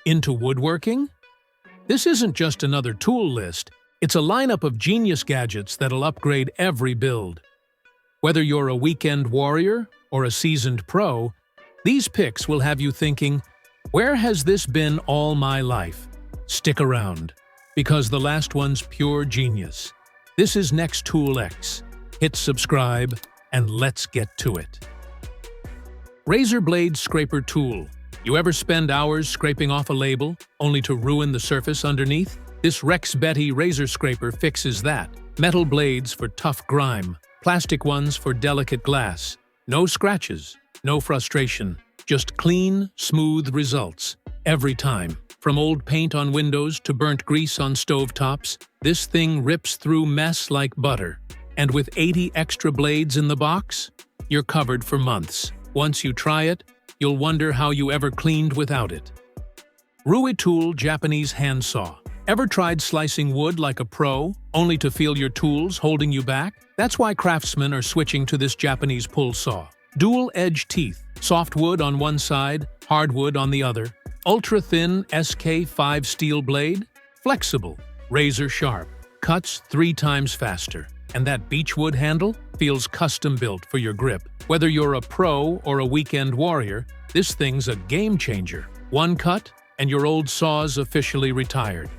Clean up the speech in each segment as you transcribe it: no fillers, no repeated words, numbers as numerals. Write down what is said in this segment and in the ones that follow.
Into woodworking? This isn't just another tool list, it's a lineup of genius gadgets that'll upgrade every build. Whether you're a weekend warrior or a seasoned pro, these picks will have you thinking, where has this been all my life? Stick around, because the last one's pure genius. This is Next Tool X. Hit subscribe, and let's get to it. Razor Blade Scraper Tool. You ever spend hours scraping off a label, only to ruin the surface underneath? This Rex Betty razor scraper fixes that. Metal blades for tough grime, plastic ones for delicate glass. No scratches, no frustration, just clean, smooth results. Every time. From old paint on windows to burnt grease on stovetops, this thing rips through mess like butter. And with 80 extra blades in the box, you're covered for months. Once you try it, you'll wonder how you ever cleaned without it. Ruitool Japanese Handsaw. Ever tried slicing wood like a pro, only to feel your tools holding you back? That's why craftsmen are switching to this Japanese pull saw. Dual-edge teeth, soft wood on one side, hardwood on the other. Ultra-thin SK5 steel blade, flexible, razor-sharp, cuts 3 times faster. And that beechwood handle feels custom-built for your grip. Whether you're a pro or a weekend warrior, this thing's a game-changer. One cut, and your old saw's officially retired.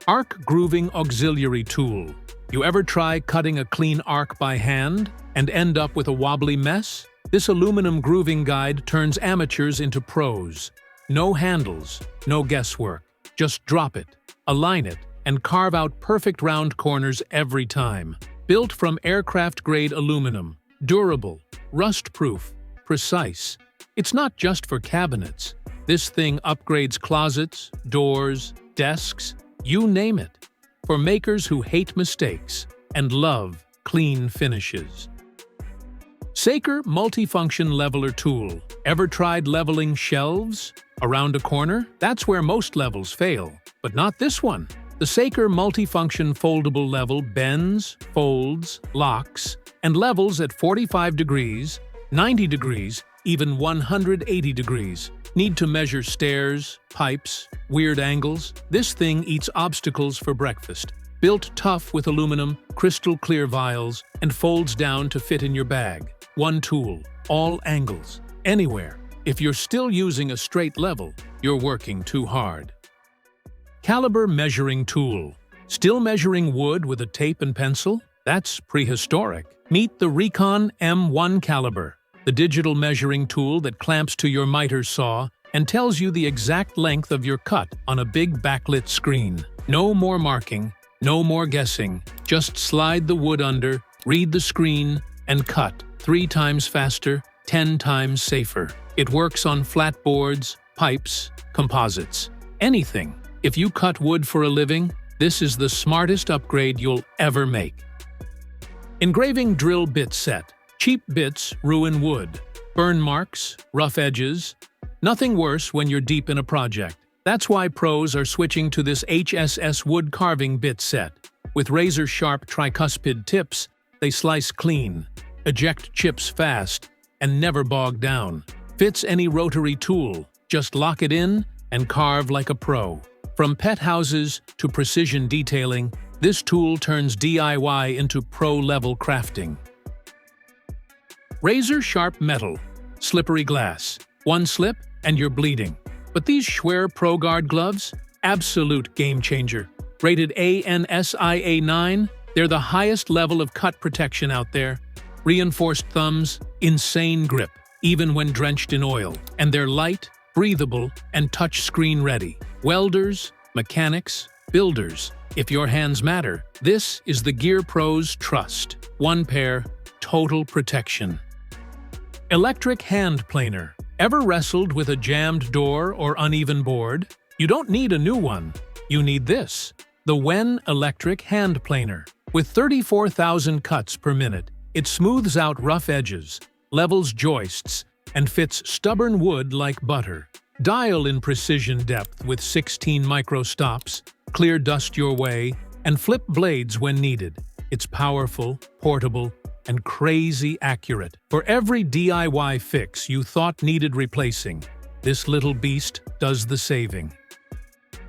Arc Grooving Auxiliary Tool. You ever try cutting a clean arc by hand and end up with a wobbly mess? This aluminum grooving guide turns amateurs into pros. No handles, no guesswork. Just drop it, align it, and carve out perfect round corners every time. Built from aircraft-grade aluminum, durable, rust-proof, precise. It's not just for cabinets. This thing upgrades closets, doors, desks, you name it. For makers who hate mistakes and love clean finishes. Saker Multifunction Leveler Tool. Ever tried leveling shelves around a corner? That's where most levels fail, but not this one. The Saker Multifunction Foldable Level bends, folds, locks, and levels at 45 degrees, 90 degrees, even 180 degrees. Need to measure stairs, pipes, weird angles? This thing eats obstacles for breakfast. Built tough with aluminum, crystal clear vials, and folds down to fit in your bag. One tool, all angles, anywhere. If you're still using a straight level, you're working too hard. Caliber Measuring Tool. Still measuring wood with a tape and pencil? That's prehistoric. Meet the Recon M1 Caliber, the digital measuring tool that clamps to your miter saw and tells you the exact length of your cut on a big backlit screen. No more marking, no more guessing. Just slide the wood under, read the screen, and cut. 3 times faster, 10 times safer. It works on flat boards, pipes, composites, anything. If you cut wood for a living, this is the smartest upgrade you'll ever make. Engraving Drill Bit Set. Cheap bits ruin wood. Burn marks, rough edges. Nothing worse when you're deep in a project. That's why pros are switching to this HSS wood carving bit set. With razor-sharp tricuspid tips, they slice clean, eject chips fast, and never bog down. Fits any rotary tool. Just lock it in and carve like a pro. From pet houses to precision detailing, this tool turns DIY into pro-level crafting. Razor-sharp metal, slippery glass. One slip and you're bleeding. But these Schwer ProGuard gloves? Absolute game-changer. Rated ANSI A9, they're the highest level of cut protection out there. Reinforced thumbs, insane grip, even when drenched in oil. And they're light, breathable, and touch-screen ready. Welders, mechanics, builders. If your hands matter, this is the Gear Pro's trust. One pair, total protection. Electric Hand Planer. Ever wrestled with a jammed door or uneven board? You don't need a new one. You need this. The Wen Electric Hand Planer. With 34,000 cuts per minute, it smooths out rough edges, levels joists, and fits stubborn wood like butter. Dial in precision depth with 16 micro stops, clear dust your way, and flip blades when needed. It's powerful, portable, and crazy accurate. For every DIY fix you thought needed replacing, this little beast does the saving.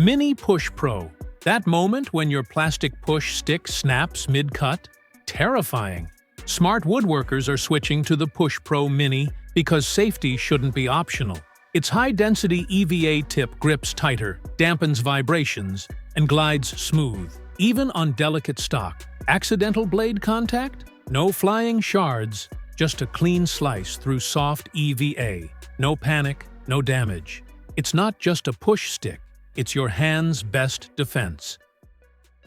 Mini PushPRO. That moment when your plastic push stick snaps mid-cut? Terrifying. Smart woodworkers are switching to the PushPRO Mini because safety shouldn't be optional. Its high-density EVA tip grips tighter, dampens vibrations, and glides smooth, even on delicate stock. Accidental blade contact? No flying shards, just a clean slice through soft EVA. No panic, no damage. It's not just a push stick, it's your hand's best defense.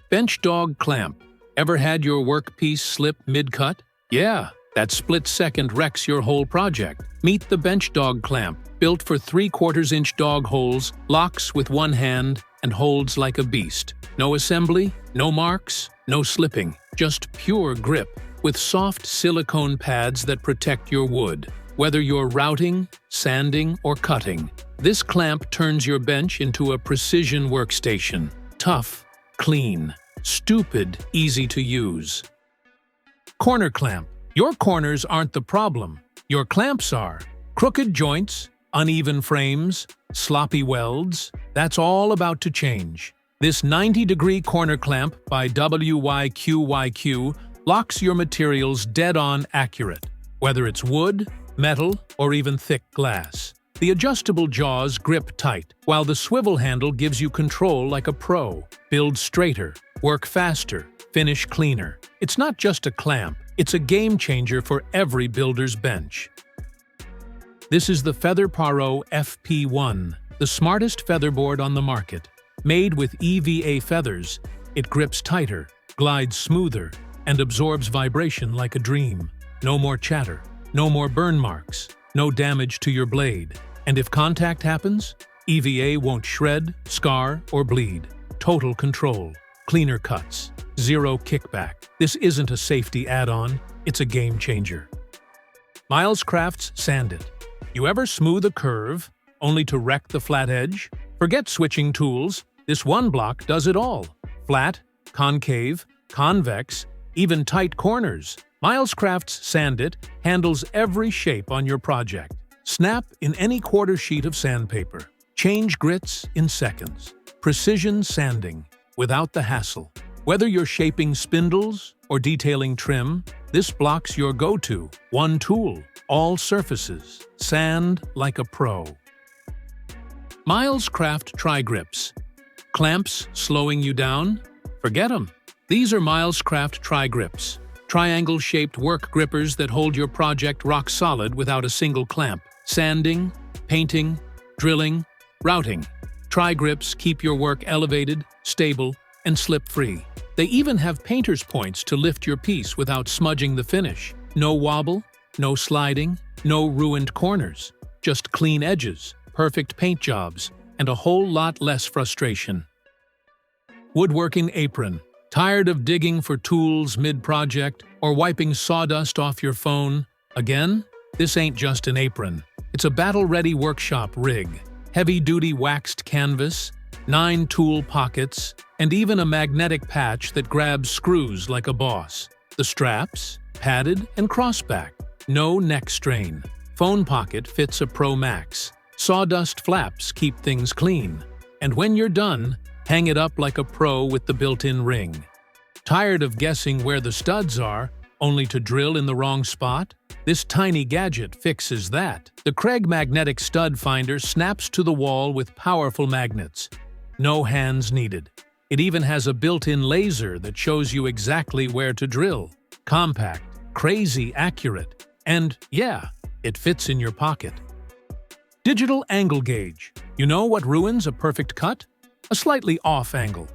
Bench dog clamp. Ever had your workpiece slip mid-cut? Yeah, that split second wrecks your whole project. Meet the bench dog clamp, built for 3/4-inch dog holes, locks with one hand, and holds like a beast. No assembly, no marks, no slipping, just pure grip, with soft silicone pads that protect your wood. Whether you're routing, sanding, or cutting, this clamp turns your bench into a precision workstation. Tough, clean, stupid, easy to use. Corner clamp. Your corners aren't the problem. Your clamps are. Crooked joints, uneven frames, sloppy welds, that's all about to change. This 90-degree corner clamp by WYQYQ locks your materials dead-on accurate, whether it's wood, metal, or even thick glass. The adjustable jaws grip tight, while the swivel handle gives you control like a pro. Build straighter, work faster, finish cleaner. It's not just a clamp, it's a game changer for every builder's bench. This is the Featherboard PRO FP1, the smartest featherboard on the market. Made with EVA feathers, it grips tighter, glides smoother, and absorbs vibration like a dream. No more chatter, no more burn marks, no damage to your blade. And if contact happens, EVA won't shred, scar, or bleed. Total control, cleaner cuts, zero kickback. This isn't a safety add-on, it's a game changer. Milescraft Sant It. You ever smooth a curve, only to wreck the flat edge? Forget switching tools, this one block does it all. Flat, concave, convex, even tight corners. Milescraft Sant It handles every shape on your project. Snap in any quarter sheet of sandpaper. Change grits in seconds. Precision sanding, without the hassle. Whether you're shaping spindles or detailing trim, this block's your go-to. One tool, all surfaces. Sand like a pro. Milescraft TriGrips. Clamps slowing you down? Forget them. These are Milescraft TriGrips. Triangle-shaped work grippers that hold your project rock solid without a single clamp. Sanding, painting, drilling, routing. TriGrips keep your work elevated, stable, and slip-free. They even have painter's points to lift your piece without smudging the finish. No wobble, no sliding, no ruined corners. Just clean edges, perfect paint jobs, and a whole lot less frustration. Woodworking Apron. Tired of digging for tools mid-project or wiping sawdust off your phone? Again? This ain't just an apron. It's a battle-ready workshop rig. Heavy-duty waxed canvas, 9 tool pockets, and even a magnetic patch that grabs screws like a boss. The straps? Padded and crossback. No neck strain. Phone pocket fits a Pro Max. Sawdust flaps keep things clean. And when you're done, hang it up like a pro with the built-in ring. Tired of guessing where the studs are, only to drill in the wrong spot? This tiny gadget fixes that. The Kreg magnetic stud finder snaps to the wall with powerful magnets. No hands needed. It even has a built-in laser that shows you exactly where to drill. Compact, crazy accurate, and yeah, it fits in your pocket. Digital angle gauge. You know what ruins a perfect cut? A slightly off angle.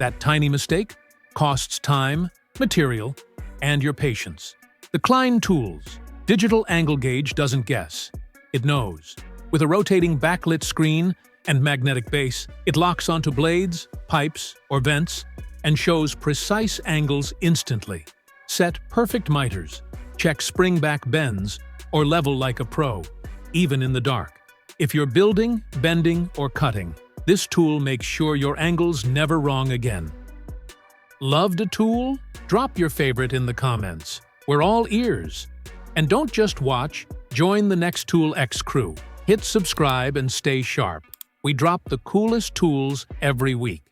That tiny mistake costs time, material, and your patience. The Klein Tools. Digital angle gauge doesn't guess. It knows. With a rotating backlit screen and magnetic base, it locks onto blades, pipes, or vents and shows precise angles instantly. Set perfect miters, check spring-back bends, or level like a pro, even in the dark. If you're building, bending, or cutting, this tool makes sure your angle's never wrong again. Loved a tool? Drop your favorite in the comments. We're all ears. And don't just watch, join the Next Tool X crew. Hit subscribe and stay sharp. We drop the coolest tools every week.